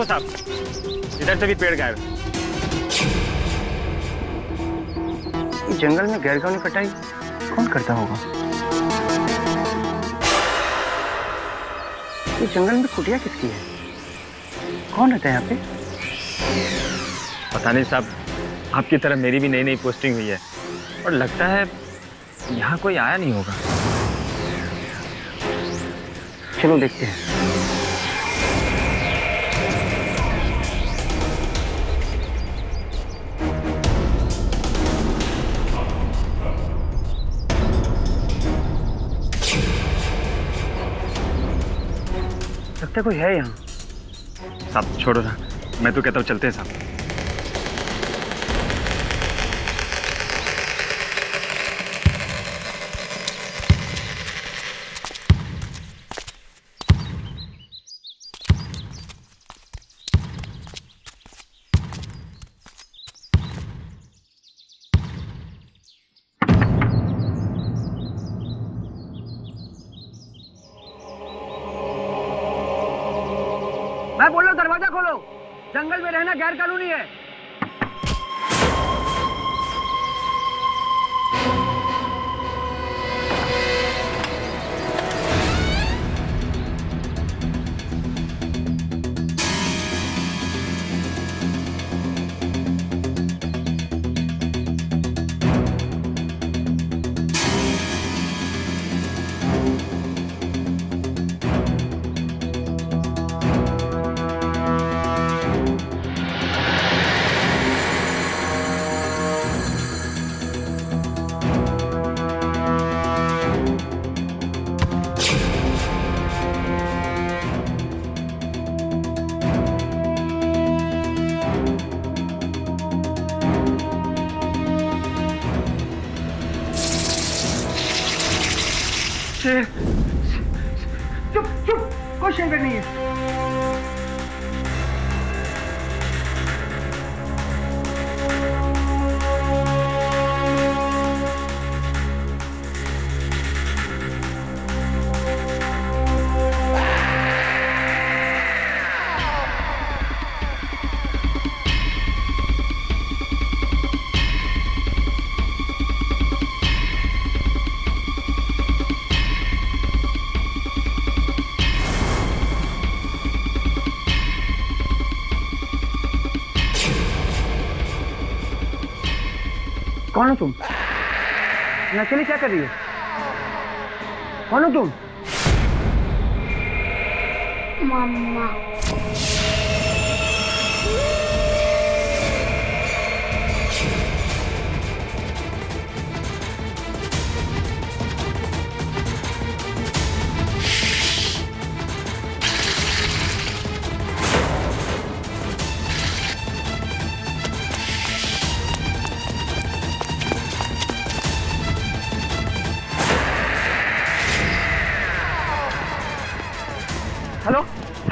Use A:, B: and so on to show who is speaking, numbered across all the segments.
A: साहब, इधर से भी पेड़ गायब है।
B: जंगल में गैर कानूनी कटाई कौन करता होगा? ये जंगल में कुटिया किसकी है? कौन रहता है यहाँ पे?
A: पता नहीं साहब, आपकी तरह मेरी भी नई नई पोस्टिंग हुई है और लगता है यहाँ कोई आया नहीं होगा।
B: चलो देखते हैं। लगता है कोई है यहाँ।
A: साहब छोड़ो ना, मैं तो कहता हूँ चलते हैं साहब।
B: मैं बोल रहा हूँ दरवाजा खोलो, जंगल में रहना गैर कानूनी है। चुप चुप, कोई शेर नहीं है। कौन हो तुम? अकेले क्या कर रही हो? कौन हो तुम?
C: मम्मा।
B: Hello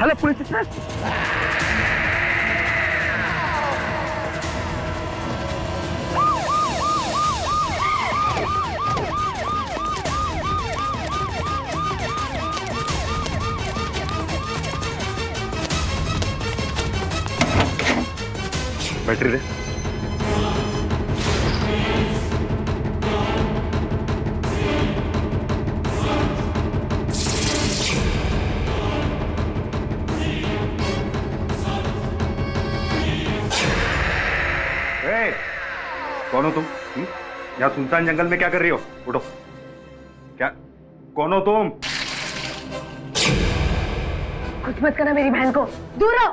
B: hello, police station.
A: Battery दे।
D: कौन हो तुम? यहाँ सुनसान जंगल में क्या कर रही हो? उठो। क्या? कौन हो तुम?
C: कुछ मत करना मेरी बहन को, दूर रहो।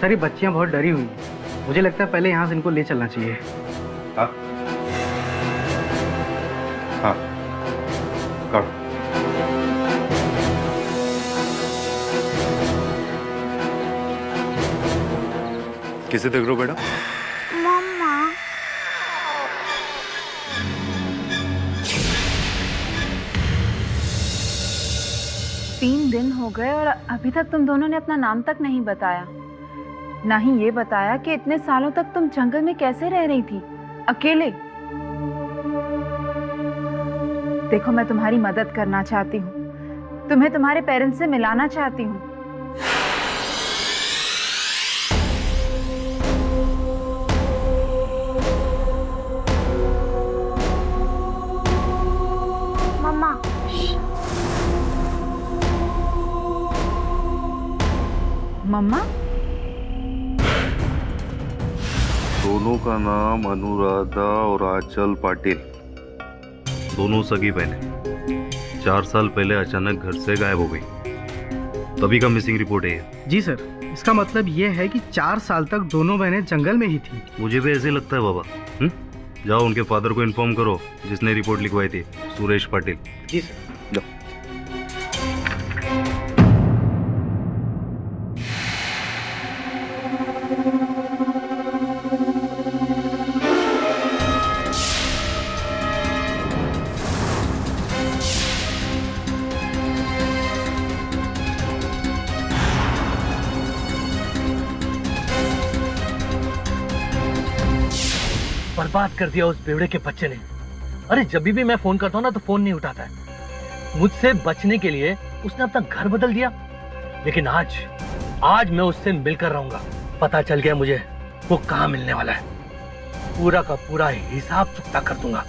B: सर ये बच्चियां बहुत डरी हुई हैं। मुझे लगता है पहले यहाँ से इनको ले चलना चाहिए।
D: हाँ हाँ, करो।
A: किसे देख रहे हो बेटा?
C: मम्मा।
E: 3 दिन हो गए और अभी तक तुम दोनों ने अपना नाम तक नहीं बताया, ना ही ये बताया कि इतने सालों तक तुम जंगल में कैसे रह रही थी अकेले। देखो मैं तुम्हारी मदद करना चाहती हूँ, तुम्हें तुम्हारे पेरेंट्स से मिलाना चाहती हूँ।
C: मम्मा।
E: मम्मा?
D: दोनों का नाम अनुराधा और आंचल पाटिल, दोनों सगी बहनें। 4 साल पहले अचानक घर से गायब हो गई, तभी का मिसिंग रिपोर्ट है ये।
B: जी सर, इसका मतलब ये है कि 4 साल तक दोनों बहनें जंगल में ही थी।
D: मुझे भी ऐसे लगता है बाबा। जाओ उनके फादर को इन्फॉर्म करो जिसने रिपोर्ट लिखवाई थी, सुरेश पाटिल।
B: जी सर।
F: बर्बाद कर दिया उस बेवड़े के बच्चे ने। अरे जब भी मैं फोन करता हूँ ना तो फोन नहीं उठाता है। मुझसे बचने के लिए उसने अपना घर बदल दिया। लेकिन आज मैं उससे मिलकर रहूंगा। पता चल गया मुझे वो कहाँ मिलने वाला है। पूरा का पूरा हिसाब चुकता कर दूंगा।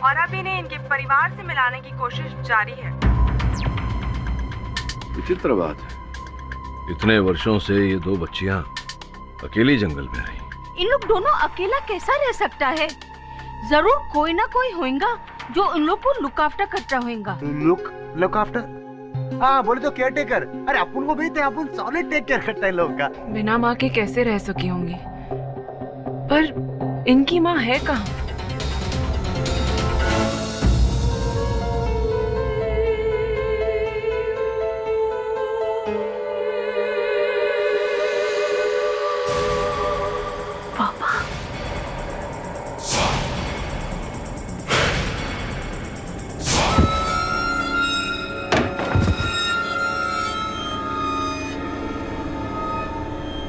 E: और अब इन्हें इनके परिवार से मिलाने की कोशिश जारी है।
G: विचित्र बात है, इतने वर्षों से ये 2 बच्चियां अकेली जंगल में रही।
C: इन लोग दोनों अकेला कैसा रह सकता है? जरूर कोई ना कोई होगा जो इन लोग को लुक आफ्टर करता होगा।
B: Look after? हाँ बोले तो केयर टेकर। अरे अपन को भी थे, अपन सॉलिड टेक केयर करता है लोग का।
H: बिना माँ के कैसे रह सकी होंगी? पर इनकी माँ है कहाँ?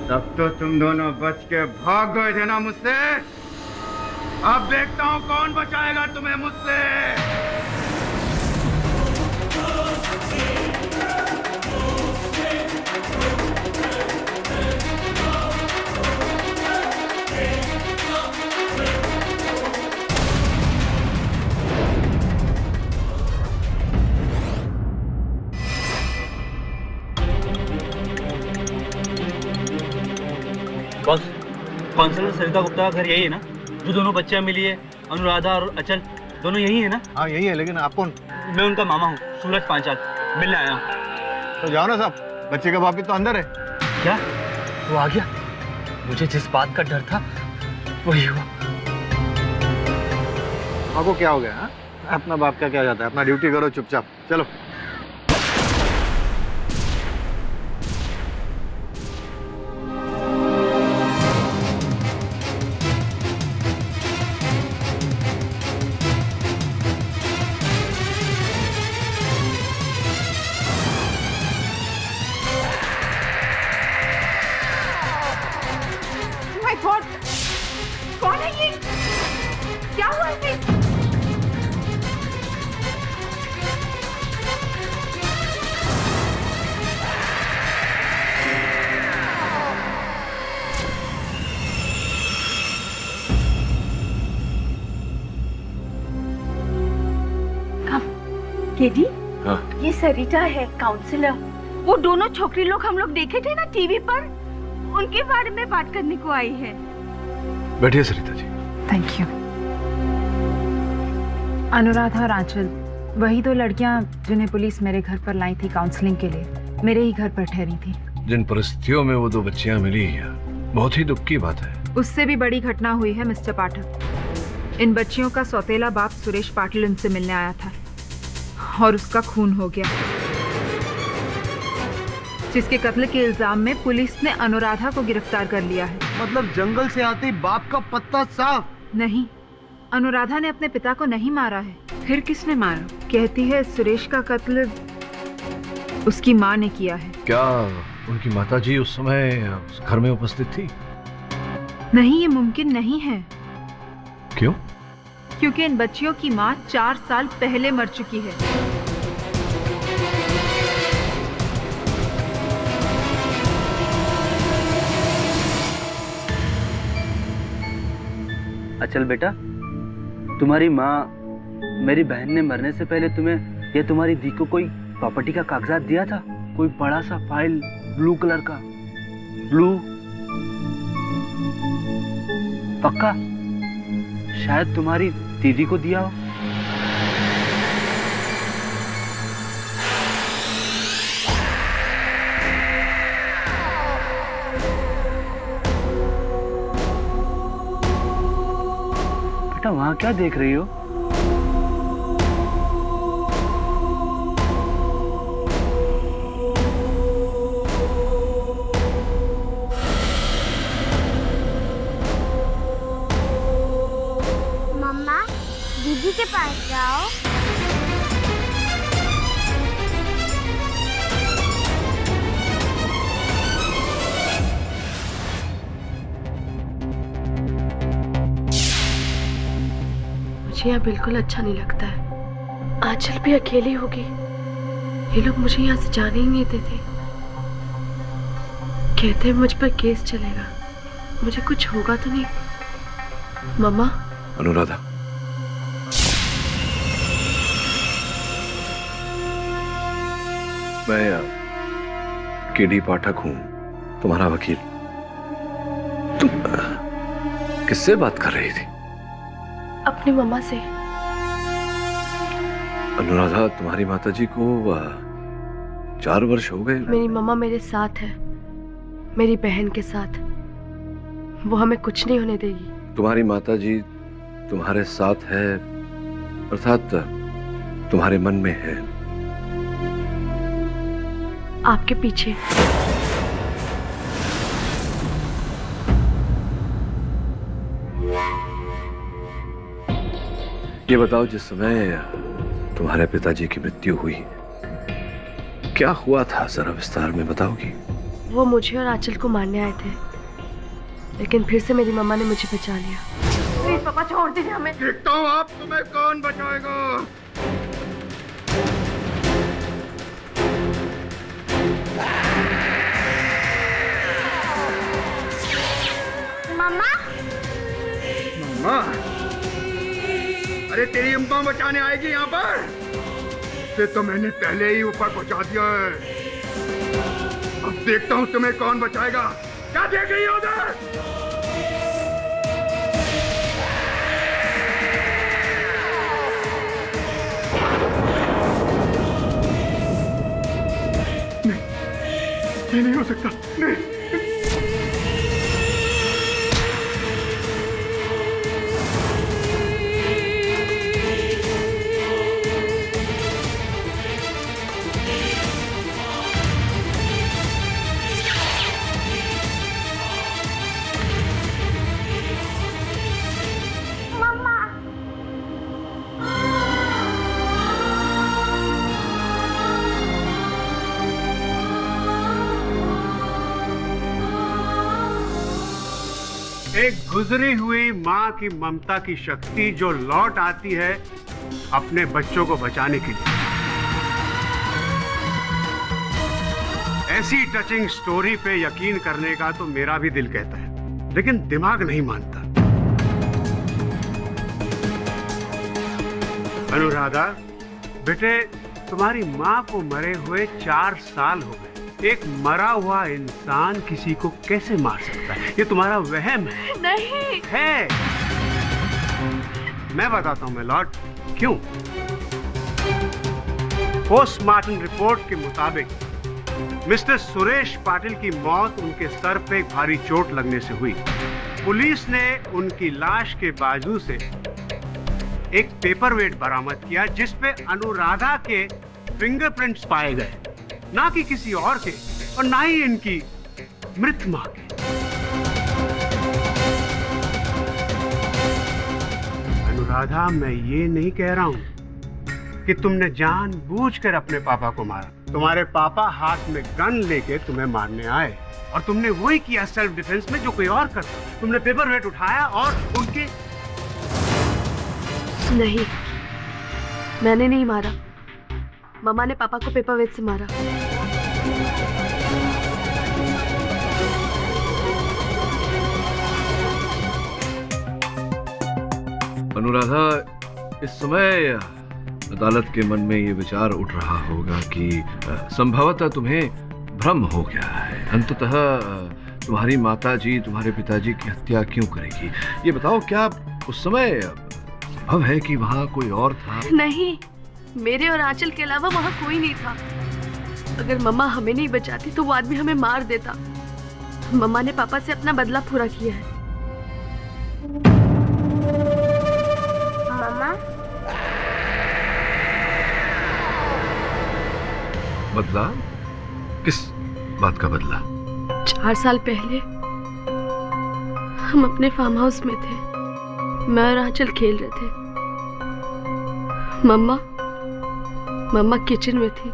I: तब तो तुम दोनों बच के भाग गए थे ना मुझसे। अब देखता हूँ कौन बचाएगा तुम्हें मुझसे।
F: बॉस, काउंसलर सरिता गुप्ता का घर यही है ना? जो दोनों बच्चियां मिली है, अनुराधा और अचल, दोनों यही है ना?
B: हाँ यही है, लेकिन अपन
F: मैं उनका मामा हूँ, सूरज पांचाल, मिलने आया हूँ।
B: तो जाओ ना साहब, बच्चे का बाप भी तो अंदर है।
F: क्या वो आ गया? मुझे जिस बात का डर था वही हुआ।
B: आपको क्या हो गया? हा? अपना बाप का क्या जाता है, अपना ड्यूटी करो चुपचाप, चलो।
E: कौन है ये? क्या हुआ इसे?
C: केडी,
G: हाँ।
C: ये सरिता है, काउंसलर। वो दोनों छोकरी लोग हम लोग देखे थे ना टीवी पर, उनके बारे में बात करने को आई है।
G: बैठिए सरिता जी।
E: Thank you. अनुराधा और आंचल, वही 2 लड़कियां जिन्हें पुलिस मेरे घर पर लाई थी काउंसलिंग के लिए, मेरे ही घर पर ठहरी थी।
G: जिन परिस्थितियों में वो 2 बच्चियां मिली है, बहुत ही दुख की बात है।
E: उससे भी बड़ी घटना हुई है मिस्टर पाठक। इन बच्चियों का सौतेला बाप सुरेश पाटिल उनसे मिलने आया था और उसका खून हो गया। जिसके कत्ल के इल्जाम में पुलिस ने अनुराधा को गिरफ्तार कर लिया है।
I: मतलब जंगल से आते ही बाप का पत्ता साफ।
E: नहीं, अनुराधा ने अपने पिता को नहीं मारा है।
H: फिर किसने मारा?
E: कहती है सुरेश का कत्ल उसकी माँ ने किया है।
G: क्या उनकी माताजी उस समय उस घर में उपस्थित थी?
E: नहीं, ये मुमकिन नहीं है।
G: क्यों?
E: क्योंकि इन बच्चियों की माँ 4 साल पहले मर चुकी है।
B: अचल बेटा, तुम्हारी माँ मेरी बहन ने मरने से पहले तुम्हें या तुम्हारी दी को कोई प्रॉपर्टी का कागजात दिया था? कोई बड़ा सा फाइल ब्लू कलर का? ब्लू पक्का? शायद तुम्हारी दीदी को दिया हो। बेटा वहां क्या देख रही हो?
J: मम्मा, दीदी के पास जाओ।
H: मुझे यहाँ बिल्कुल अच्छा नहीं लगता है। आंचल भी अकेली होगी। ये लोग मुझे यहाँ से जाने ही नहीं देते। कहते हैं मुझ पर केस चलेगा। मुझे कुछ होगा तो नहीं? मम्मा।
G: अनुराधा, मैं केडी पाठक हूं, तुम्हारा वकील। तुम किससे बात कर रही थी?
H: अपनी मम्मा से।
G: अनुराधा, तुम्हारी माताजी को 4 वर्ष हो गए।
H: मेरी मम्मा मेरे साथ है, मेरी बहन के साथ। वो हमें कुछ नहीं होने देगी।
G: तुम्हारी माताजी तुम्हारे साथ है, अर्थात तुम्हारे मन में है।
H: आपके पीछे।
G: ये बताओ, जिस समय तुम्हारे पिताजी की मृत्यु हुई, क्या हुआ था? जरा विस्तार में बताओगी?
H: वो मुझे और आंचल को मारने आए थे, लेकिन फिर से मेरी मम्मा ने मुझे बचा लिया। प्लीज पापा, छोड़ दीजिए हमें।
I: देखता हूँ आप तुम्हें कौन बचाएगा।
J: मम्मा,
I: मम्मा, अरे तेरी अम्मा बचाने आएगी यहाँ पर? से तो मैंने पहले ही ऊपर पहुंचा दिया है। अब देखता हूँ तुम्हें कौन बचाएगा। क्या देख रही हो उधर? नहीं, नहीं हो सकता। नहीं। एक गुजरी हुई माँ की ममता की शक्ति जो लौट आती है अपने बच्चों को बचाने के लिए। ऐसी टचिंग स्टोरी पे यकीन करने का तो मेरा भी दिल कहता है, लेकिन दिमाग नहीं मानता। अनुराधा बेटे, तुम्हारी माँ को मरे हुए 4 साल हो गए। एक मरा हुआ इंसान किसी को कैसे मार सकता है? ये तुम्हारा वहम है।
H: नहीं
I: है। मैं बताता हूं मैं लॉर्ड, क्यों। पोस्टमार्टम रिपोर्ट के मुताबिक मिस्टर सुरेश पाटिल की मौत उनके सर पे भारी चोट लगने से हुई। पुलिस ने उनकी लाश के बाजू से एक पेपरवेट बरामद किया जिस पे अनुराधा के फिंगरप्रिंट्स पाए गए, ना कि किसी और के। और ना ही इनकी मृत मां की। अनुराधा, मैं ये नहीं कह रहा हूं कि तुमने जानबूझकर अपने पापा को मारा। तुम्हारे पापा हाथ में गन लेके तुम्हें मारने आए और तुमने वही किया सेल्फ डिफेंस में जो कोई और करता। तुमने पेपर वेट उठाया और उनके।
H: नहीं, मैंने नहीं मारा। मम्मा ने पापा को पेपर वेट से मारा।
G: अनुराधा, इस समय अदालत के मन में ये विचार उठ रहा होगा कि संभवतः तुम्हें भ्रम हो गया है। अंततः तुम्हारी माताजी तुम्हारे पिताजी की हत्या क्यों करेगी? ये बताओ, क्या उस समय संभव है कि वहाँ कोई और था?
H: नहीं, मेरे और आंचल के अलावा वहाँ कोई नहीं था। अगर मम्मा हमें नहीं बचाती तो वो आदमी हमें मार देता। मम्मा ने पापा से अपना बदला पूरा किया है।
J: मम्मा,
G: बदला? किस बात का बदला?
H: 4 साल पहले हम अपने फार्म हाउस में थे। मैं और आंचल खेल रहे थे। मम्मा किचन में थी।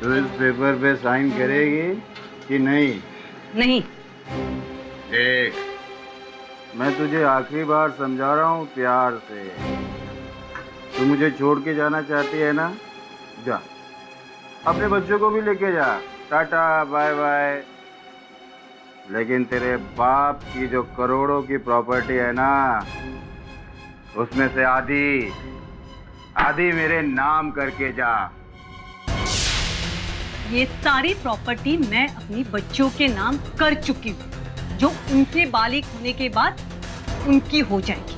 K: तो इस पेपर पे साइन करेगी कि नहीं?
C: नहीं।
K: देख, मैं तुझे आखिरी बार समझा रहा हूँ प्यार से। तू मुझे छोड़ के जाना चाहती है ना? जा, अपने बच्चों को भी लेके जा। Tata bye bye. लेकिन तेरे बाप की जो करोड़ों की प्रॉपर्टी है ना, उसमें से आधी मेरे नाम करके जा।
C: ये सारी प्रॉपर्टी मैं अपनी बच्चों के नाम कर चुकी हूँ, जो उनके बालिग होने के बाद उनकी हो जाएगी।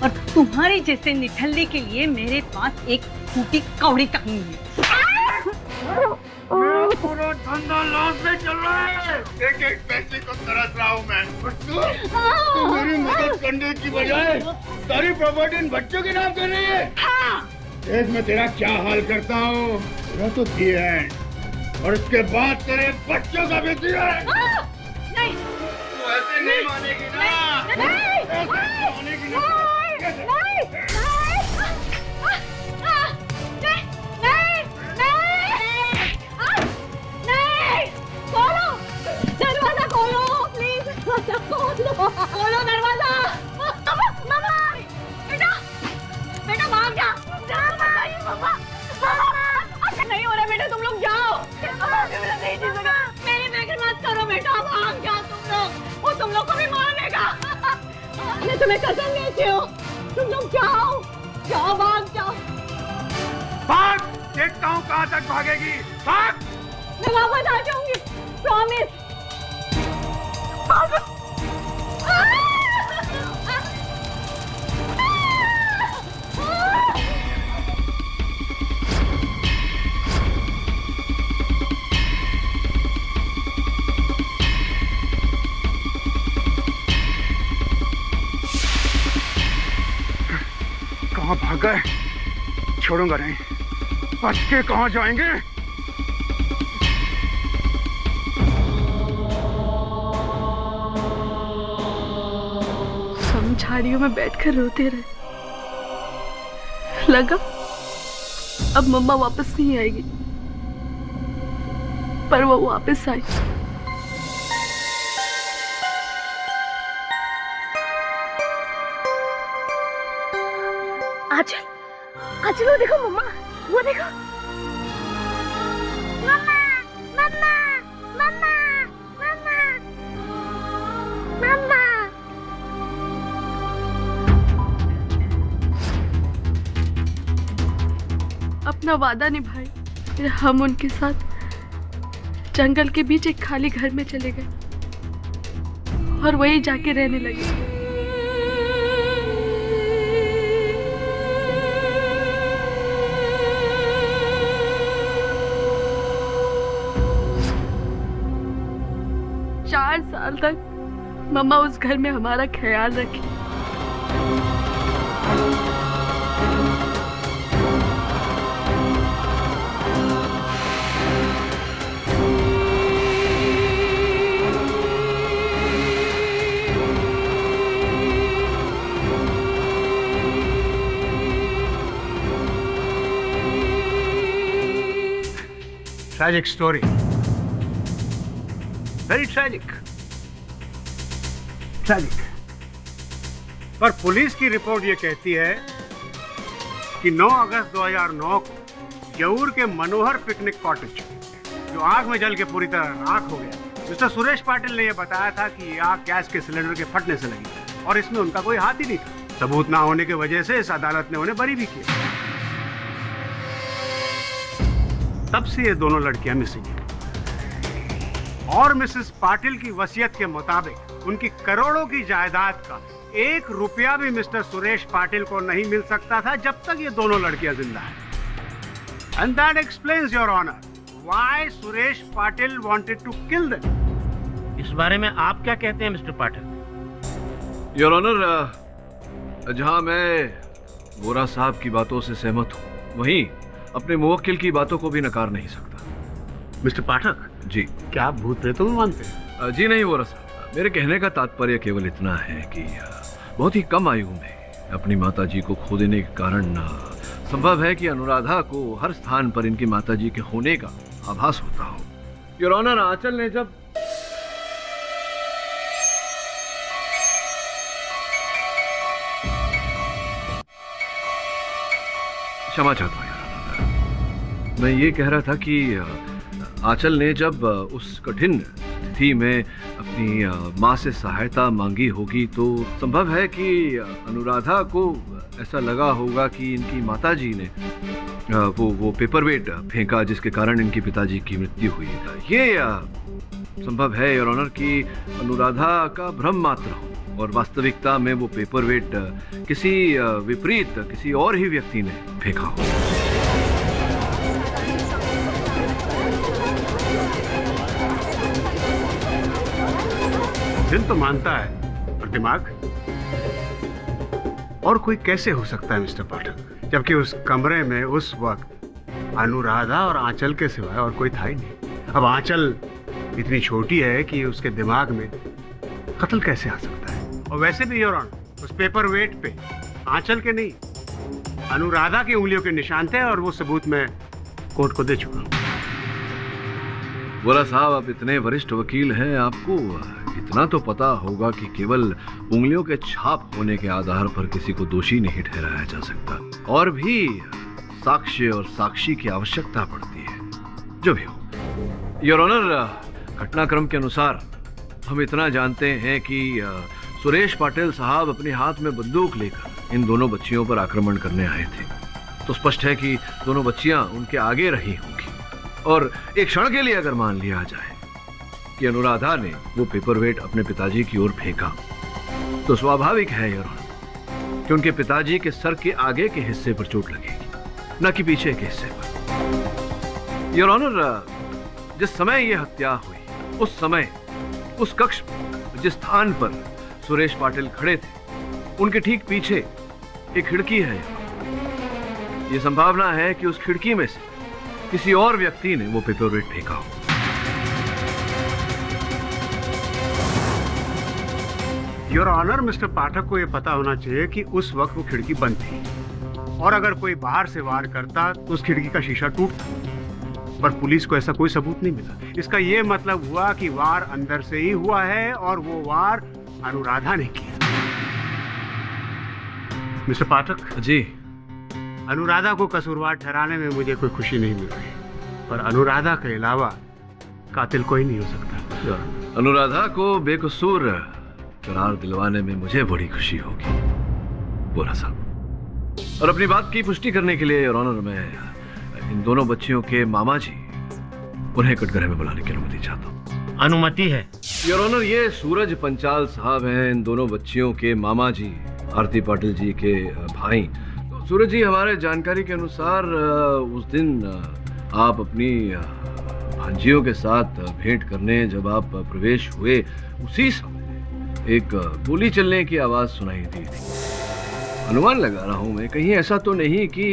C: और तुम्हारे जैसे निठल्ले के लिए मेरे पास एक टूटी कौड़ी कहीं है।
I: मेरा पूरा धंधा लॉस में चल रहा है। एक एक पैसे को तरस रहा हूँ मैं। और तू मेरी मदद करने की बजाय सारी प्रॉपर्टी इन बच्चों के नाम कर रही है। देख, मैं तेरा क्या हाल करता हूँ। तेरा तो दी है, और उसके बाद तेरे बच्चों का भी दी है।
C: नहीं,
I: तू ऐसे नहीं मानेगी ना। ऐसे नहीं मानेगी ना।
C: दरवाजा खोलो प्लीज, खोलो दरवाजा। मामा, बेटा भाग जा। नहीं हो रहा बेटा, तुम लोग जाओ। मेरी फिक्र मत करो बेटा, भाग जाओ तुम लोग। वो तुम लोग को भी मार देगा। मैं तुम्हें कसम देती हूँ, तुम लोग जाओ, भाग जाओ।
I: भाग, देखता हूँ कहाँ तक भागेगी। भाग।
C: मैं वापस आ जाऊंगी, प्रॉमिस।
I: कहाँ भाग गए? छोड़ूंगा नहीं। बच के कहाँ जाएंगे?
H: हम झाड़ियों में बैठकर रोते रहे। लगा अब मम्मा वापस नहीं आएगी, पर वो वापस आई।
J: आंचल, वो देखो मम्मा, वो देखो। मम्मा, मम्मा, मम्मा, मम्मा, मम्मा।
H: अपना वादा निभाए, फिर हम उनके साथ जंगल के बीच एक खाली घर में चले गए और वहीं जाके रहने लगे। चार साल तक मम्मा उस घर में हमारा ख्याल रखी।
I: Tragic story, very tragic. पर पुलिस की रिपोर्ट ये कहती है कि 9 अगस्त 2009 को यऊर के मनोहर पिकनिक कॉटेज जो आग में जल के पूरी तरह राख हो गया, मिस्टर सुरेश पाटिल ने यह बताया था कि ये आग गैस के सिलेंडर के फटने से लगी और इसमें उनका कोई हाथ ही नहीं था। सबूत ना होने की वजह से इस अदालत ने उन्हें बरी भी किया। तब से ये दोनों लड़कियां मिसिंग हैं और मिसेस पाटिल की वसीयत के मुताबिक उनकी करोड़ों की जायदाद का 1 रुपया भी मिस्टर सुरेश पाटिल को नहीं मिल सकता था जब तक ये दोनों लड़कियां जिंदा हैं। And that explains your honour why Suresh Patil wanted to kill them.
L: इस बारे में आप क्या कहते हैं मिस्टर पाटिल?
G: योर ऑनर, जहां मैं वोरा साहब की बातों से सहमत हूं, वहीं अपने मुवक्किल की बातों को भी नकार नहीं सकता।
I: मिस्टर पाठक
G: जी,
I: क्या आप भूत प्रेतों में मानते हैं?
G: जी नहीं वोरा साहब, मेरे कहने का तात्पर्य केवल इतना है कि बहुत ही कम आयु में अपनी माताजी को खो देने के कारण संभव है कि अनुराधा को हर स्थान पर इनकी माताजी के होने का आभास होता हो। योर ऑनर, आंचल ने जब क्षमा चाहता हूं, मैं ये कह रहा था कि आंचल ने जब उस कठिन स्थिति में अपनी माँ से सहायता मांगी होगी तो संभव है कि अनुराधा को ऐसा लगा होगा कि इनकी माताजी ने वो पेपरवेट फेंका जिसके कारण इनके पिताजी की मृत्यु हुई। ये संभव है योर ऑनर कि अनुराधा का भ्रम मात्र हो और वास्तविकता में वो पेपरवेट किसी विपरीत किसी और ही व्यक्ति ने फेंका हो।
I: दिल तो मानता है और दिमाग, और कोई कैसे हो सकता है मिस्टर पाठक, जबकि उस कमरे में उस वक्त अनुराधा और आंचल के सिवाय और कोई था ही नहीं। अब आंचल इतनी छोटी है कि उसके दिमाग में कत्ल कैसे आ सकता है? और वैसे भी योर ऑनर, उस पेपर वेट पे आंचल के नहीं अनुराधा की उंगलियों के निशान थे और वो सबूत मैं कोर्ट को दे चुका हूँ।
G: बोला साहब, आप इतने वरिष्ठ वकील हैं, आपको इतना तो पता होगा कि केवल उंगलियों के छाप होने के आधार पर किसी को दोषी नहीं ठहराया जा सकता, और भी साक्ष्य और साक्षी की आवश्यकता पड़ती है। जो भी हो योर ऑनर, घटनाक्रम के अनुसार हम इतना जानते हैं कि सुरेश पाटिल साहब अपने हाथ में बंदूक लेकर इन दोनों बच्चियों पर आक्रमण करने आए थे। तो स्पष्ट है कि दोनों बच्चियां उनके आगे रही होंगी। और एक क्षण के लिए अगर मान लिया जाए कि अनुराधा ने वो पेपरवेट अपने पिताजी की ओर फेंका, तो स्वाभाविक है योर ऑनर कि उनके पिताजी के सर के आगे के हिस्से पर चोट लगेगी, न कि पीछे के हिस्से पर। योर ऑनर, जिस समय यह हत्या हुई उस समय उस कक्ष में जिस स्थान पर सुरेश पाटिल खड़े थे उनके ठीक पीछे एक खिड़की है। यह संभावना है कि उस खिड़की में से किसी और व्यक्ति ने वो पेपरवेट फेंका हो।
I: योर ऑनर, मिस्टर पाठक को यह पता होना चाहिए कि उस वक्त वो खिड़की बंद थी और अगर कोई बाहर से वार करता तो उस खिड़की का शीशा टूटता, पर पुलिस को ऐसा कोई सबूत नहीं मिला। इसका यह मतलब हुआ कि वार अंदर से ही हुआ है और वो वार अनुराधा ने किया। मिस्टर पाठक
G: जी,
I: अनुराधा को कसूरवार ठहराने में मुझे कोई खुशी नहीं मिल रही, पर अनुराधा के अलावा कातिल कोई नहीं हो सकता।
G: अनुराधा को बेकसूर करार दिलवाने में मुझे बड़ी खुशी होगी बोला साहब। और अपनी बात की पुष्टि करने के लिए योर ऑनर, मैं इन दोनों बच्चियों के मामा जी उन्हें कटघरे में बुलाने की अनुमति चाहता हूँ।
L: अनुमति है
G: योर ऑनर। ये सूरज पंचाल साहब हैं इन दोनों बच्चियों के मामा जी, आरती पाटिल जी के भाई। तो सूरज जी, हमारे जानकारी के अनुसार उस दिन आप अपनी भांजियों के साथ भेंट करने जब आप प्रवेश हुए, उसी समय एक गोली चलने की आवाज सुनाई दी थी। अनुमान लगा रहा हूँ मैं, कहीं ऐसा तो नहीं कि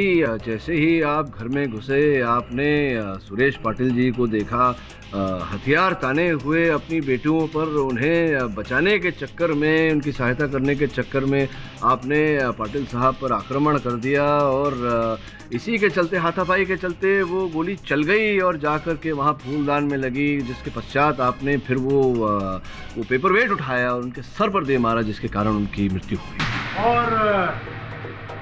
G: जैसे ही आप घर में घुसे आपने सुरेश पाटिल जी को देखा हथियार ताने हुए अपनी बेटियों पर, उन्हें बचाने के चक्कर में, उनकी सहायता करने के चक्कर में आपने पाटिल साहब पर आक्रमण कर दिया और इसी के चलते, हाथापाई के चलते वो गोली चल गई और जाकर के वहाँ फूलदान में लगी, जिसके पश्चात आपने फिर वो पेपर वेट उठाया और उनके सर पर दे मारा, जिसके कारण उनकी मृत्यु हुई।
I: और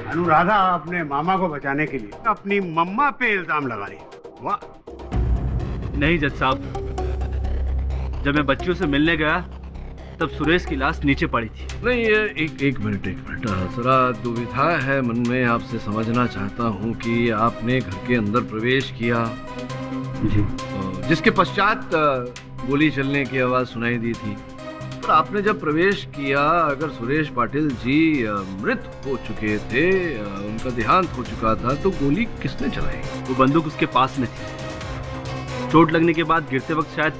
I: अनुराधा अपने मामा को बचाने के लिए अपनी मम्मा पे इल्जाम लगा रही। वाह।
B: नहीं जज साहब, जब मैं बच्चियों से मिलने गया तब सुरेश की लाश नीचे पड़ी थी।
G: नहीं, ये एक मिनट जरा दुविधा है मन में, आपसे समझना चाहता हूँ कि आपने घर के अंदर प्रवेश किया
B: जी,
G: जिसके पश्चात गोली चलने की आवाज़ सुनाई दी थी, पर आपने जब प्रवेश किया, अगर सुरेश पाटिल जी मृत हो चुके थे, उनका देहांत हो चुका था, तो गोली किसने चलाई?
B: वो बंदूक उसके पास में थी। चोट लगने के बाद गिरते वक्त शायद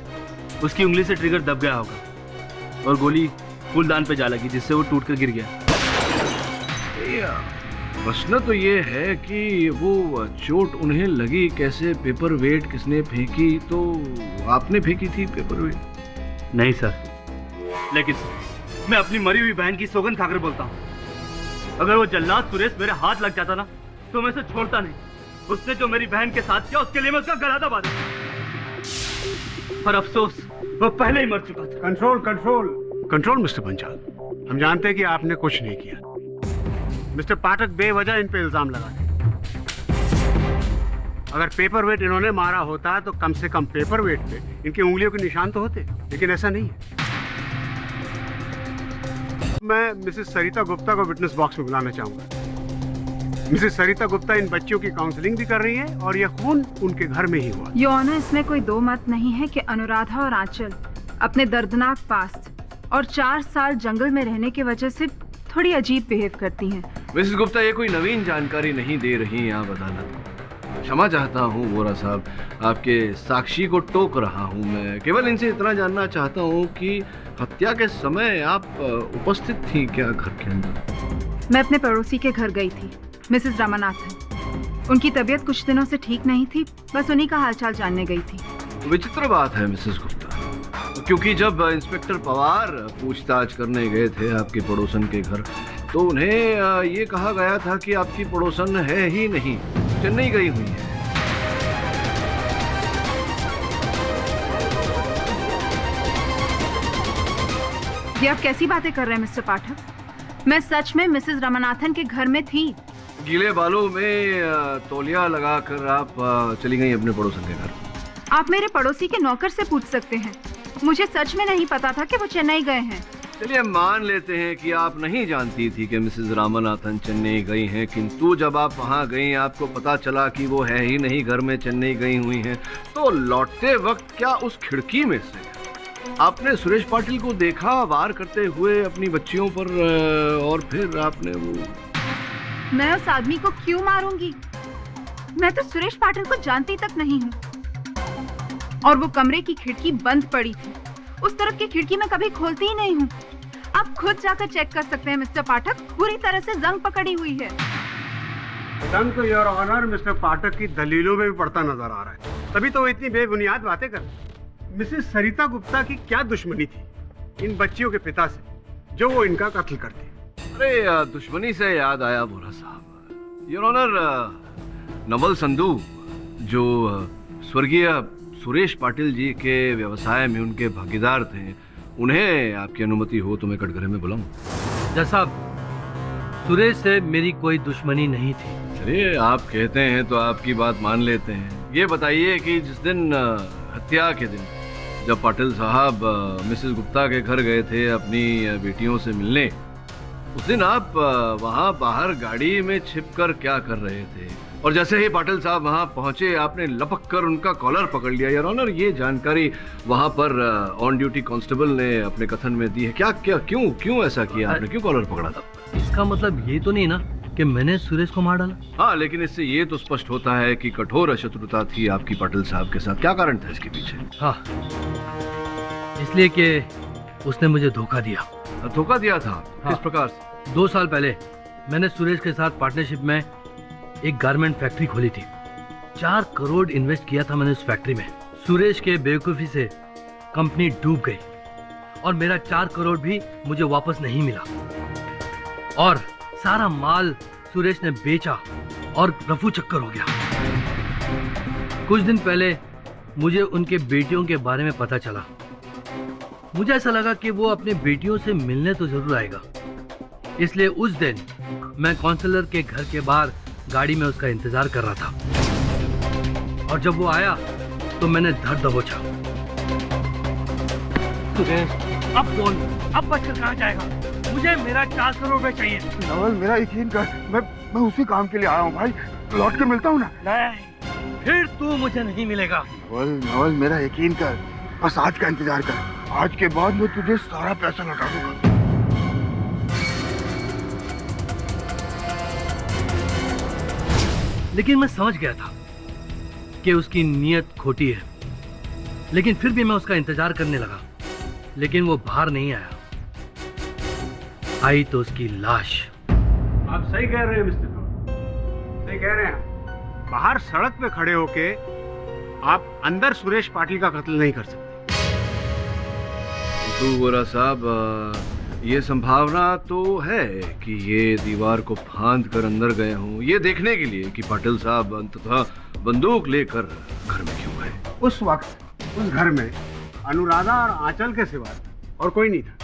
B: उसकी उंगली से ट्रिगर दब गया होगा और गोली फूलदान पे जा लगी, जिससे वो टूटकर गिर गया।
G: प्रश्न तो ये है कि वो चोट उन्हें लगी कैसे, पेपर वेट किसने फेंकी? तो आपने फेंकी थी पेपर वेट?
B: नहीं सर, लेकिन मैं अपनी मरी हुई बहन की सौगंध खाकर बोलता हूँ, अगर वो जल्लाद सुरेश मेरे हाथ लग जाता ना तो मैं उसे छोड़ता नहीं। उसने जो मेरी बहन के साथ किया उसके लिए मैं उसका गला दबा दूं। पर अफसोस वो पहले ही मर चुका था।
I: Control control control mister Panchal, हम जानते हैं कि आपने कुछ नहीं किया। मिस्टर पाठक बेवजह इन पे इल्जाम लगाते। अगर पेपर वेट इन्होंने मारा होता तो कम से कम पेपर वेट पे इनकी उंगलियों के निशान तो होते, लेकिन ऐसा नहीं है। मैं मिसेस सरिता गुप्ता को विटनेस बॉक्स में बुलाना चाहूंगा। मिसेस सरिता गुप्ता इन बच्चियों की काउंसलिंग भी कर रही है और यह खून उनके घर में ही हुआ।
E: योर ऑनर, इसमें कोई दो मत नहीं है कि अनुराधा और आंचल अपने दर्दनाक पास्ट और 4 साल जंगल में रहने की वजह से थोड़ी अजीब बिहेव करती हैं।
G: मिसेस गुप्ता, ये कोई नवीन जानकारी नहीं दे रही आप अदालत को। क्षमा चाहता हूँ वोरा साहब, आपके साक्षी को टोक रहा हूँ मैं। केवल इनसे इतना जानना चाहता हूँ कि हत्या के समय आप उपस्थित थी क्या घर के अंदर?
E: मैं अपने पड़ोसी के घर गई थी, मिसेस रामानाथन। उनकी तबीयत कुछ दिनों से ठीक नहीं थी, बस उन्हीं का हालचाल जानने गई थी।
G: विचित्र बात है मिसेस गुप्ता, क्योंकि जब इंस्पेक्टर पवार पूछताछ करने गए थे आपके पड़ोसन के घर, तो उन्हें ये कहा गया था कि आपकी पड़ोसन है ही नहीं, चेन्नई गई हुई है।
E: ये आप कैसी बातें कर रहे हैं मिस्टर पाठक? मैं सच में मिसेस रामानाथन के घर में थी।
G: गीले बालों में तौलिया लगाकर आप चली गई अपने पड़ोसन के घर।
E: आप मेरे पड़ोसी के नौकर से पूछ सकते हैं, मुझे सच में नहीं पता था कि वो चेन्नई गए हैं।
G: चलिए मान लेते हैं कि आप नहीं जानती थी कि मिसेस रामानाथन चेन्नई गई हैं, किंतु जब आप वहां गई आपको पता चला कि वो है ही नहीं घर में, चेन्नई गई हुई हैं, तो लौटते वक्त क्या उस खिड़की में से आपने सुरेश पाटिल को देखा वार करते हुए अपनी बच्चियों पर, और फिर आपने वो...
E: मैं उस आदमी को क्यों मारूंगी? मैं तो सुरेश पाटिल को जानती तक नहीं हूँ। और वो कमरे की खिड़की बंद पड़ी थी, उस तरफ की खिड़की मैं कभी खोलती ही नहीं हूँ। आप खुद जाकर चेक कर सकते हैं मिस्टर पाठक, पूरी तरह से जंग पकड़ी हुई है।
I: जंग तो योर ऑनर मिस्टर पाठक की दलीलों में भी पड़ता नजर आ रहा है, तभी तो वो इतनी बेबुनियाद बातें कर। मिसेस सरिता गुप्ता की क्या दुश्मनी थी इन बच्चियों के पिता से जो वो इनका कत्ल करती?
G: अरे दुश्मनी से याद आया बोरा साहब, योर ऑनर, नवल संधू जो स्वर्गीय सुरेश पाटिल जी के व्यवसाय में उनके भागीदार थे, उन्हें आपकी अनुमति हो तो मैं कटघरे में बुलाऊं?
F: जज साहब, सुरेश से मेरी कोई दुश्मनी नहीं थी।
G: चलिए, आप कहते हैं तो आपकी बात मान लेते हैं। ये बताइए कि जिस दिन हत्या के दिन जब पाटिल साहब मिसेस गुप्ता के घर गए थे अपनी बेटियों से मिलने, उस दिन आप वहां बाहर गाड़ी में छिपकर क्या कर रहे थे? और जैसे ही पाटिल साहब वहां पहुंचे आपने लपक कर उनका कॉलर पकड़ लिया। योर ऑनर, ये जानकारी वहां पर ऑन ड्यूटी कांस्टेबल ने अपने कथन में दी है। क्या क्या क्यों ऐसा किया आपने? क्यों कॉलर पकड़ा था?
F: इसका मतलब ये तो नहीं ना कि मैंने सुरेश को मार डाला?
G: हाँ, लेकिन इससे ये तो स्पष्ट होता है कि कठोर शत्रुता थी आपकी पाटिल साहब के साथ। क्या कारण था इसके पीछे?
F: हाँ, इसलिए कि उसने मुझे धोखा दिया।
G: धोखा दिया था?
F: हाँ।
G: किस प्रकार से?
F: 2 साल पहले मैंने सुरेश के साथ पार्टनरशिप में एक गारमेंट फैक्ट्री खोली थी। 4 करोड़ इन्वेस्ट किया था मैंने उस फैक्ट्री में। सुरेश के बेवकूफ़ी से कंपनी डूब गई और मेरा 4 करोड़ भी मुझे वापस नहीं मिला और सारा माल सुरेश ने बेचा और रफू चक्कर हो गया। कुछ दिन पहले मुझे उनके बेटियों के बारे में पता चला। मुझे ऐसा लगा कि वो अपने बेटियों से मिलने तो जरूर आएगा, इसलिए उस दिन मैं काउंसलर के घर के बाहर गाड़ी में उसका इंतजार कर रहा था और जब वो आया तो मैंने धर दबोचा। सुरेश, अब बोल, अब बचकर कहाँ जाएगा? मुझे मेरा 4 करोड़ रुपए चाहिए।
I: नवल, मेरा यकीन कर, मैं उसी काम के लिए आया हूँ भाई। लौट के मिलता हूँ ना।
F: नहीं, फिर तू मुझे नहीं मिलेगा।
I: नवल, मेरा यकीन कर, बस आज का इंतजार कर। आज के बाद मैं तुझे सारा पैसा लौटा दूंगा।
F: लेकिन मैं समझ गया था कि उसकी नीयत खोटी है, लेकिन फिर भी मैं उसका इंतजार करने लगा, लेकिन वो बाहर नहीं आया। आई तो उसकी लाश।
K: आप सही कह रहे हैं मिस्टर गौड़, सही कह रहे हैं। बाहर सड़क पे खड़े होके आप अंदर सुरेश पाटिल का कत्ल नहीं कर सकते।
G: तो वोरा साहब, ये संभावना तो है कि ये दीवार को फांद कर अंदर गए हों, ये देखने के लिए कि पाटिल साहब अंततः बंदूक लेकर घर में क्यों गए।
K: उस वक्त उस घर में अनुराधा और आंचल के सिवा और कोई नहीं था।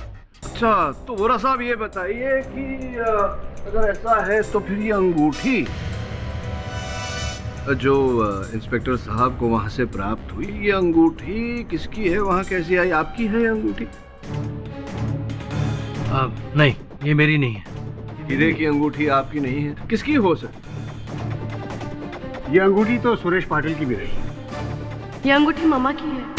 G: अच्छा, तो वोरा साहब ये बताइए कि अगर ऐसा है तो फिर ये अंगूठी जो इंस्पेक्टर साहब को वहां से प्राप्त हुई, ये अंगूठी किसकी है? वहां कैसी आई? आपकी है ये अंगूठी?
F: नहीं, ये मेरी नहीं है।
G: हीरे की अंगूठी आपकी नहीं है, किसकी हो सकती?
K: ये अंगूठी तो सुरेश पाटिल की भी रही।
H: ये अंगूठी मामा की है।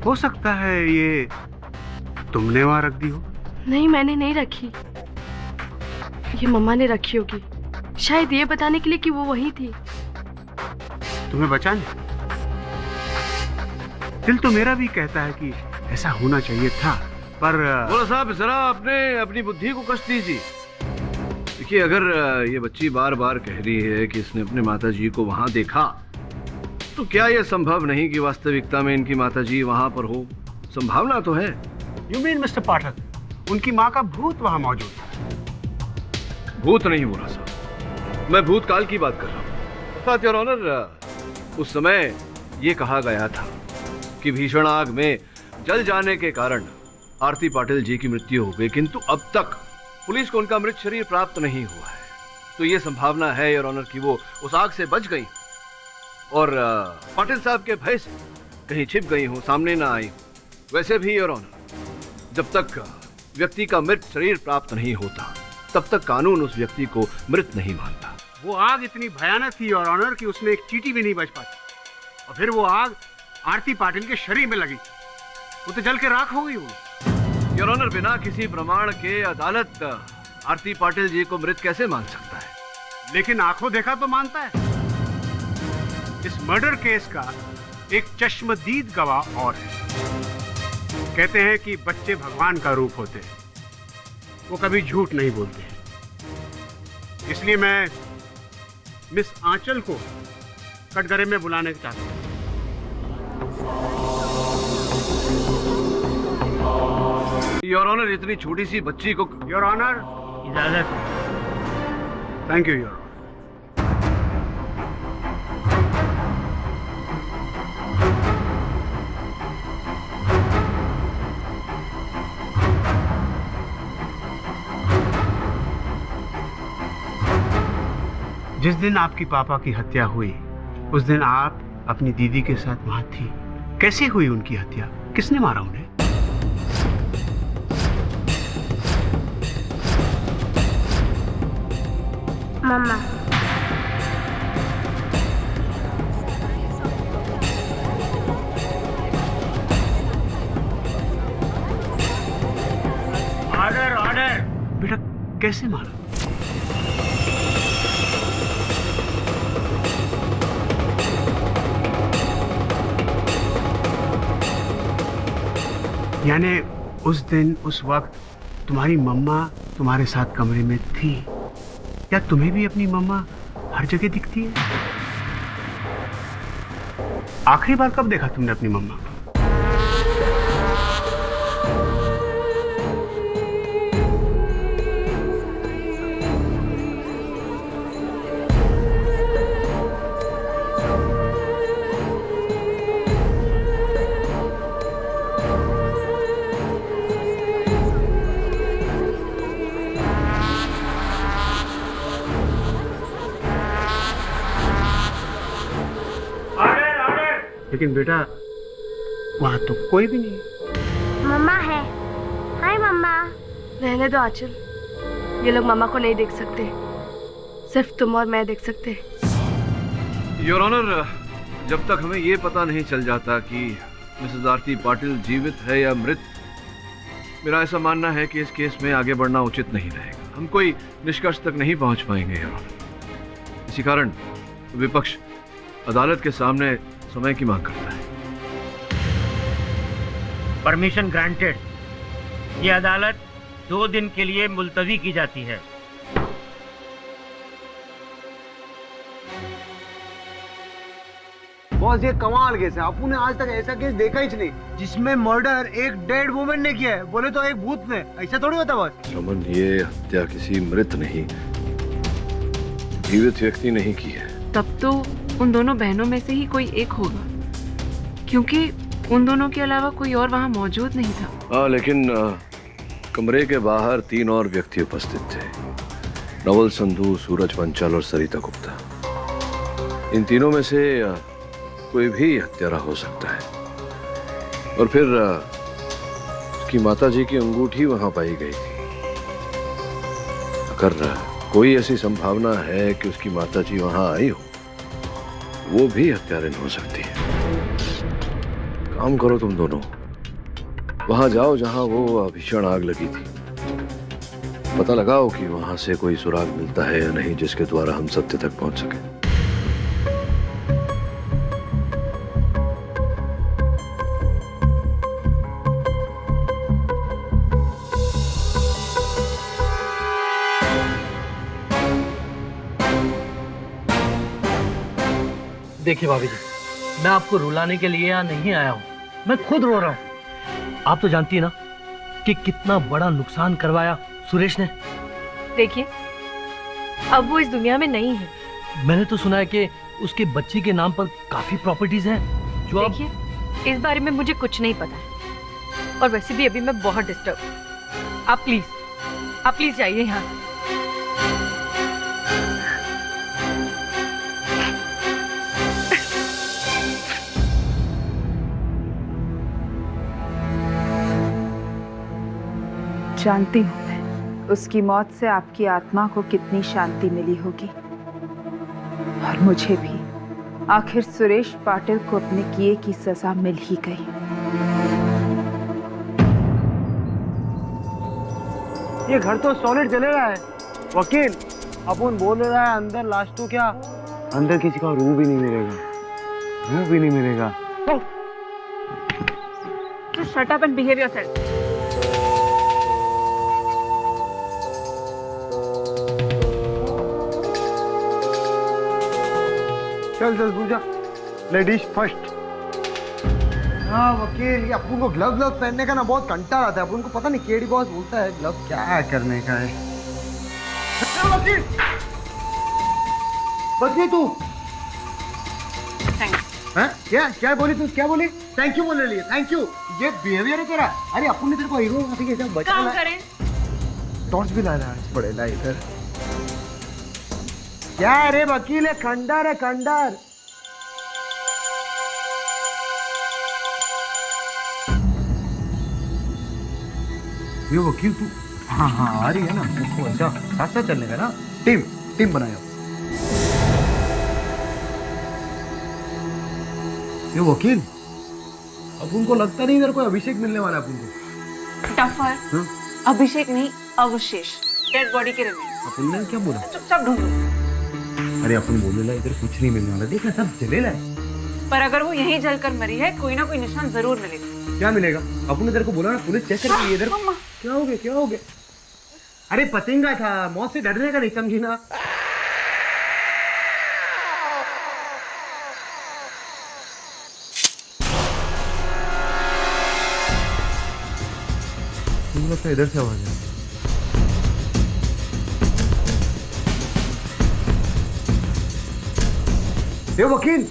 K: हो सकता है ये तुमने वहां रख दी हो।
H: नहीं, मैंने नहीं रखी, ये मम्मा ने रखी होगी, शायद ये बताने के लिए कि वो वही थी।
K: तुम्हें बचाने? दिल तो मेरा भी कहता है कि ऐसा होना चाहिए था, पर
G: बोला साहब जरा अपनी बुद्धि को कष्ट दीजिए। देखिए, अगर ये बच्ची बार बार कह रही है कि इसने अपने माताजी को वहां देखा, तो क्या यह संभव नहीं कि वास्तविकता में इनकी माताजी वहां पर हो? संभावना तो है।
K: यू मीन मिस्टर पाठक, उनकी माँ का भूत वहां मौजूद था?
G: भूत नहीं बोला साहब, मैं भूतकाल की बात कर रहा हूँ। अर्थात योर ऑनर, उस समय ये कहा गया था कि भीषण आग में जल जाने के कारण आरती पाटिल जी की मृत्यु हो गई, किंतु अब तक पुलिस को उनका मृत शरीर प्राप्त नहीं हुआ है। तो ये संभावना है योर ऑनर कि वो उस आग से बच गई और पाटिल साहब के भय से कहीं छिप गई हो, सामने ना आई। वैसे भी योर ऑनर, जब तक व्यक्ति का मृत शरीर प्राप्त नहीं होता, तब तक कानून उस व्यक्ति को मृत नहीं मानता।
K: वो आग इतनी भयानक थी योर ऑनर कि उसमें एक चींटी भी नहीं बच पाती, और फिर वो आग आरती पाटिल के शरीर में लगी, वो तो जल के राख हो गई। वो
G: योर ऑनर, बिना किसी प्रमाण के अदालत आरती पाटिल जी को मृत कैसे मान सकता है?
K: लेकिन आंखों देखा तो मानता है। इस मर्डर केस का एक चश्मदीद गवाह और है। कहते हैं कि बच्चे भगवान का रूप होते हैं, वो कभी झूठ नहीं बोलते हैं। इसलिए मैं मिस आंचल को कटघरे में बुलाने चाहता हूँ।
G: योर ऑनर, इतनी छोटी सी बच्ची को।
K: योर ऑनर,
F: इजाजत।
K: Thank you your honour. जिस दिन आपकी पापा की हत्या हुई, उस दिन आप अपनी दीदी के साथ वहां थी। कैसे हुई उनकी हत्या? किसने मारा उन्हें?
J: मम्मा।
K: Order order. बेटा कैसे मारा?
M: यानी उस दिन उस वक्त तुम्हारी मम्मा तुम्हारे साथ कमरे में थी? क्या तुम्हें भी अपनी मम्मा हर जगह दिखती है? आखिरी बार कब देखा तुमने अपनी मम्मा को? लेकिन बेटा वहां तो कोई भी नहीं।
J: मम्मा है। हाय मम्मा।
H: रहने दो आंचल, ये लोग मामा को नहीं देख सकते, सिर्फ तुम और मैं देख सकते।
G: योर ऑनर, जब तक हमें ये पता नहीं चल जाता कि मिसेस आरती पाटिल जीवित है या मृत, मेरा ऐसा मानना है कि इस केस में आगे बढ़ना उचित नहीं रहेगा। हम कोई निष्कर्ष तक नहीं पहुंच पाएंगे योर ऑनर। इसी कारण विपक्ष अदालत के सामने समय की मांग करता है।
L: Permission granted. ये अदालत 2 दिन के लिए मुलतवी की जाती है।
B: बॉस, ये कमाल केस है। आपू ने आज तक ऐसा केस देखा ही नहीं जिसमें मर्डर एक डेड वुमन ने किया है, बोले तो एक भूत ने। ऐसा थोड़ी होता बॉस।
G: रमन, ये हत्या किसी मृत नहीं, जीवित व्यक्ति नहीं की है।
H: तब तो उन दोनों बहनों में से ही कोई एक होगा, क्योंकि उन दोनों के अलावा कोई और वहां मौजूद नहीं था।
G: हाँ, लेकिन कमरे के बाहर 3 और व्यक्ति उपस्थित थे, नवल संधू, सूरज पंचाल और सरिता गुप्ता। इन तीनों में से कोई भी हत्यारा हो सकता है। और फिर उसकी माताजी की अंगूठी वहां पाई गई थी। अगर कोई ऐसी संभावना है कि उसकी माताजी वहां आई हो, वो भी हत्यारिन हो सकती है। काम करो तुम दोनों, वहां जाओ जहां वो भीषण आग लगी थी। पता लगाओ कि वहां से कोई सुराग मिलता है या नहीं, जिसके द्वारा हम सत्य तक पहुंच सके।
F: देखिए भाभी जी, मैं आपको रुलाने के लिए यहाँ नहीं आया हूँ, मैं खुद रो रहा हूँ। आप तो जानती है ना कि कितना बड़ा नुकसान करवाया सुरेश ने।
N: देखिए, अब वो इस दुनिया में नहीं है।
F: मैंने तो सुना है कि उसके बच्चे के नाम पर काफी प्रॉपर्टीज हैं जो
N: देखिए, इस बारे में मुझे कुछ नहीं पता है, और वैसे भी अभी मैं बहुत डिस्टर्ब हूँ। आप प्लीज जाइए यहाँ से।
E: जानती हूँ मैं उसकी मौत से आपकी आत्मा को कितनी शांति मिली होगी, और मुझे भी। आखिर सुरेश पाटिल को अपने किए की सजा मिल ही गई।
B: ये घर तो सॉलिड चले रहा है वकील। अपन बोल रहा है अंदर लाश तो क्या, अंदर किसी का रूह भी नहीं मिलेगा, रूह भी नहीं मिलेगा।
E: Just shut up and behave yourself.
B: चल चल पूजा, लेडीज फर्स्ट। हाँ वकील, ये अपन को ग्लव पहनने का ना बहुत कंटाल आता है। अपन को पता नहीं केडी बॉस बोलता है ग्लव क्या करने का है। वकील बच गई तू। क्या क्या बोली तू, क्या बोली? थैंक यू बोलने लिए, थैंक यू। ये बिहेवियर है तेरा। अरे अपन ने तेरे को हीरो बचा करें। टॉर्च भी लाना पड़ेगा इधर। क्या रे वकील है, खंडर है खंडर। ये वकील तू, हाँ हाँ आ रही है ना, उसको अच्छा साथ साथ चलने का ना। टीम बनाओ। ये वकील, अब उनको लगता नहीं इधर कोई अभिषेक मिलने वाला है अपन को।
E: टफर, अभिषेक नहीं अवशेष, डेड बॉडी के रिमेन्स।
B: अपन ने क्या बोला?
E: चुपचाप ढूंढो।
B: अरे अपन बोलेला इधर कुछ नहीं मिलने वाला, देख ना सब जलेला है।
E: पर अगर वो यहीं जलकर मरी है, कोई ना कोई निशान जरूर मिलेगा।
B: क्या मिलेगा? अपन ने तेरे को बोला ना पुलिस चेक करके इधर। क्या हो गया? क्या हो गया? अरे पतंगा था, मौत से डरने का नहीं, समझी ना? इधर से आवाज है। ये वकील,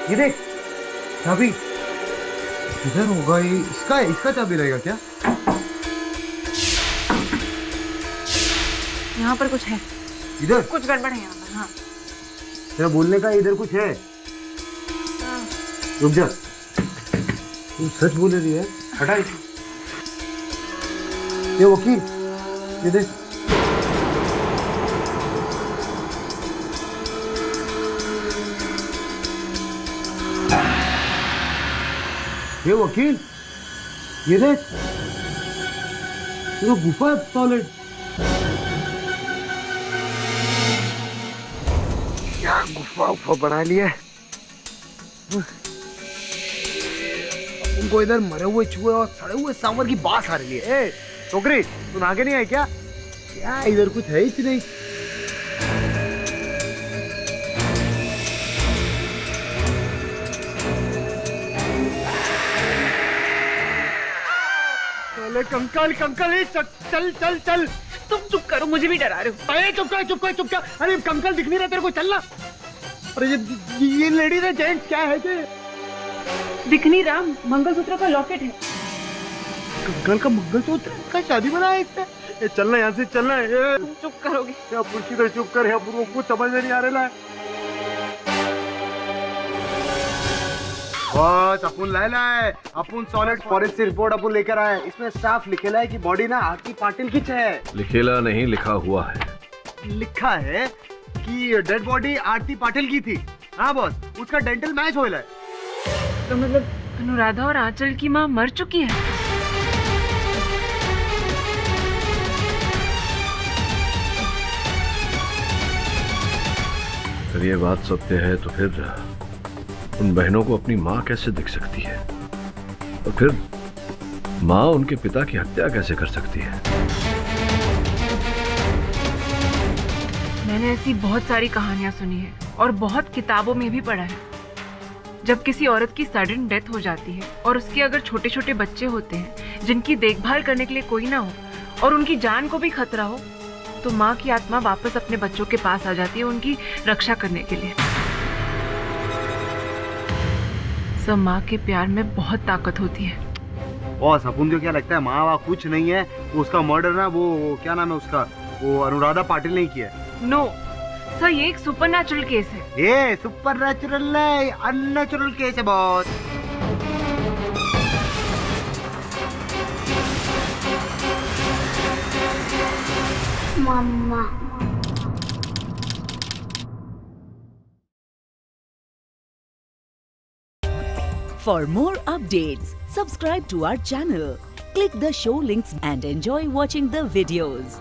B: ये देख चाबी किधर होगा? ये इसका चाबी रहेगा क्या?
E: यहाँ पर कुछ है।
B: इधर
E: कुछ गड़बड़ है यहाँ पर। हाँ,
B: तेरा बोलने का इधर कुछ है। रुक जा, तू सच बोल रही है? हटा इसे। ये वकील, ये देख। ये वकील, ये देख, ये तो गुफा है सॉलिड। क्या गुफा बना लिया। उनको इधर मरे हुए चूहे और सड़े हुए सांवर की बास आ रही है। ए टोकरी, तू आगे नहीं है क्या? क्या इधर कुछ है ही नहीं। अरे कंकाल चल चल चल।
E: तुम चुप करो, मुझे भी डरा रहे हो।
B: अरे चुप कर। अरे कंकाल दिख नहीं रहा तेरे को, चलना। अरे ये लेडीज है जेंट्स क्या है?
E: दिख नहीं रहा, मंगलसूत्र का लॉकेट है।
B: कंकाल का मंगलसूत्र का शादी बना है इसने। चलना यहाँ से, चलना है।
E: तुम चुप करोगे?
B: या पुरुष चुप कर, या पुरुष कुछ समझ में नहीं आ रहा है। बस अपन लाए अपन सॉलिड फॉरेंसिक रिपोर्ट अपन लेकर आए। इसमें साफ लिखेला है कि बॉडी ना आरती पाटिल की है।
G: लिखेला नहीं, लिखा हुआ है।
B: लिखा है कि डेड बॉडी आरती पाटिल की थी। हाँ बॉस, उसका डेंटल मैच हो रहा है।
E: तो मतलब अनुराधा और आंचल की माँ मर चुकी है?
G: अगर ये बात सत्य है तो फिर उन बहनों को अपनी माँ कैसे दिख सकती है, और फिर माँ उनके पिता की हत्या कैसे कर सकती है?
E: मैंने ऐसी बहुत सारी कहानियां सुनी है और बहुत किताबों में भी पढ़ा है। जब किसी औरत की सडन डेथ हो जाती है और उसके अगर छोटे छोटे बच्चे होते हैं जिनकी देखभाल करने के लिए कोई ना हो और उनकी जान को भी खतरा हो, तो माँ की आत्मा वापस अपने बच्चों के पास आ जाती है उनकी रक्षा करने के लिए। सब माँ के प्यार में बहुत ताकत होती है।
B: बॉस, अपन को क्या लगता है माँ वहाँ कुछ नहीं है? वो उसका मर्डर ना, वो क्या नाम है उसका, वो अनुराधा पाटिल नहीं किया।
E: नो सर, ये एक सुपरनैचुरल केस है।
B: ये सुपरनैचुरल नहीं, अननेचुरल केस है boss.
J: Mamma.
O: For more updates, subscribe to our channel, click the show links and enjoy watching the videos.